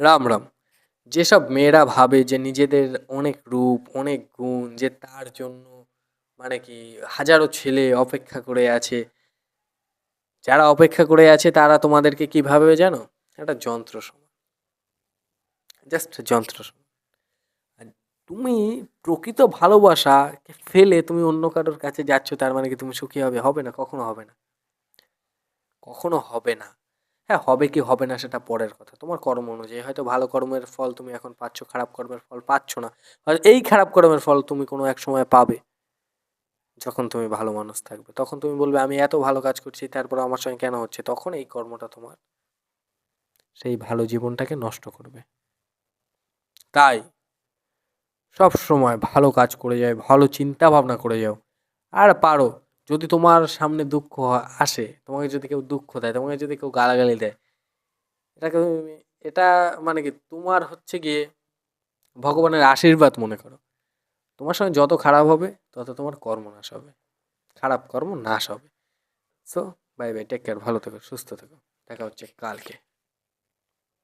রাম রাম। যেসব মেয়েরা ভাবে যে নিজেদের অনেক রূপ অনেক গুণ, যে তার জন্য মানে কি হাজারো ছেলে অপেক্ষা করে আছে, যারা অপেক্ষা করে আছে তারা তোমাদেরকে কি ভাবে জানো? একটা যন্ত্র সমান, জাস্ট যন্ত্র সমান। আর তুমি প্রকৃত ভালোবাসাকে ফেলে তুমি অন্য কারোর কাছে যাচ্ছ, তার মানে কি তুমি সুখী হবে? হবে না, কখনো হবে না, কখনো হবে না। হ্যাঁ, হবে কি হবে না সেটা পরের কথা, তোমার কর্ম অনুযায়ী। হয়তো ভালো কর্মের ফল তুমি এখন পাচ্ছ, খারাপ কর্মের ফল পাচ্ছ না। আর এই খারাপ কর্মের ফল তুমি কোনো এক সময় পাবে, যখন তুমি ভালো মানুষ থাকবে। তখন তুমি বলবে আমি এত ভালো কাজ করছি তারপর আমার সঙ্গে কেন হচ্ছে? তখন এই কর্মটা তোমার সেই ভালো জীবনটাকে নষ্ট করবে। তাই সব সময় ভালো কাজ করে যাও, ভালো চিন্তা ভাবনা করে যাও। আর পারো, যদি তোমার সামনে দুঃখ আসে, তোমাকে যদি কেউ দুঃখ দেয়, তোমাকে যদি কেউ গালাগালি দেয়, এটাকে এটা মানে কি তোমার হচ্ছে গিয়ে ভগবানের আশীর্বাদ মনে করো। তোমার সঙ্গে যত খারাপ হবে তত তোমার কর্ম নাশ হবে, খারাপ কর্ম নাশ হবে। So bye bye, take care, ভালো থেকো, সুস্থ থেকো, দেখা হচ্ছে কালকে।